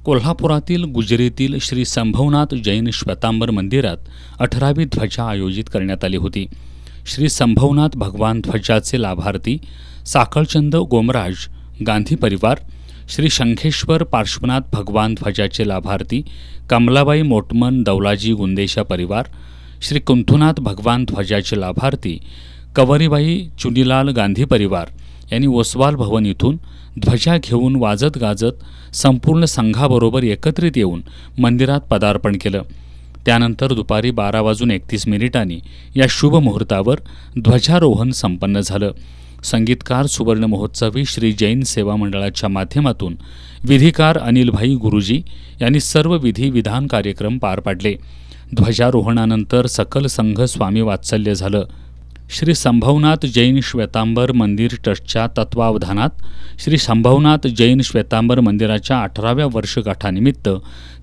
कोल्हापुरातील गुजरीतील श्री संभवनाथ जैन श्वेतांबर मंदिरात 18वी ध्वजा आयोजित करण्यात आली होती। श्री संभवनाथ भगवान ध्वजाचे लाभार्थी साखळचंद गोमराज गांधी परिवार, श्री शंखेश्वर पार्श्वनाथ भगवान ध्वजाचे लाभार्थी कमलाबाई मोटमन दौलाजी गुंदेशा परिवार, श्री कुंथुनाथ भगवान ध्वजाचे लाभार्थी कंवरीबाई चुनीलाल गांधी परिवार यांनी ओसवाल भवन इथून ध्वजा घेऊन वाजत गाजत संपूर्ण संघाबरोबर एकत्रित येऊन मंदिरात पदार्पण केलं। त्यानंतर दुपारी 12:31 या शुभ मुहूर्तावर ध्वजारोहण संपन्न झालं। संगीतकार सुवर्ण महोत्सवी श्री जैन सेवा मंडळाच्या माध्यमातून विधिकार अनिलभाई गुरुजी यांनी सर्व विधी विधान कार्यक्रम पार पाडले। ध्वजारोहणानंतर सकल संघ स्वामी वात्सल्य झालं। श्री संभवनाथ जैन श्वेतांबर मंदिर ट्रस्टच्या तत्वावधानात श्री संभवनाथ जैन श्वेतांबर मंदिराच्या 18व्या वर्षगाठानिमित्त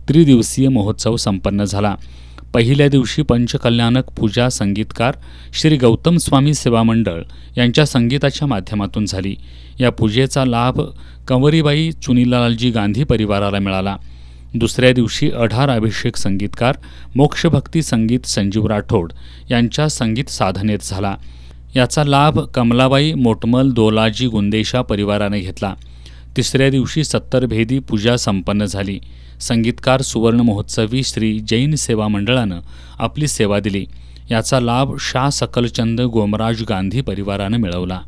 त्रिदिवसीय महोत्सव संपन्न झाला। पहिल्या दिवशी पंचकल्याणक पूजा संगीतकार श्री गौतम स्वामी सेवा मंडळ यांच्या संगीताच्या माध्यमातून झाली। या पूजेचा लाभ कंवरीबाई चुनीलालजी गांधी परिवाराला मिळाला। दुसऱ्या दिवशी अढार अभिषेक संगीतकार मोक्षभक्ती संगीत संजीव राठोड यांच्या संगीत साधनेत झाला। याचा लाभ कमलाबाई मोटमल दौलाजी गुंदेशा परिवाराने घेतला। तिसऱ्या दिवशी 70 भेदी पूजा संपन्न झाली। संगीतकार सुवर्ण महोत्सवी श्री जैन सेवा मंडळानं आपली सेवा दिली। याचा लाभ शाह सकलचंद गोमराज गांधी परिवाराने मिळवला।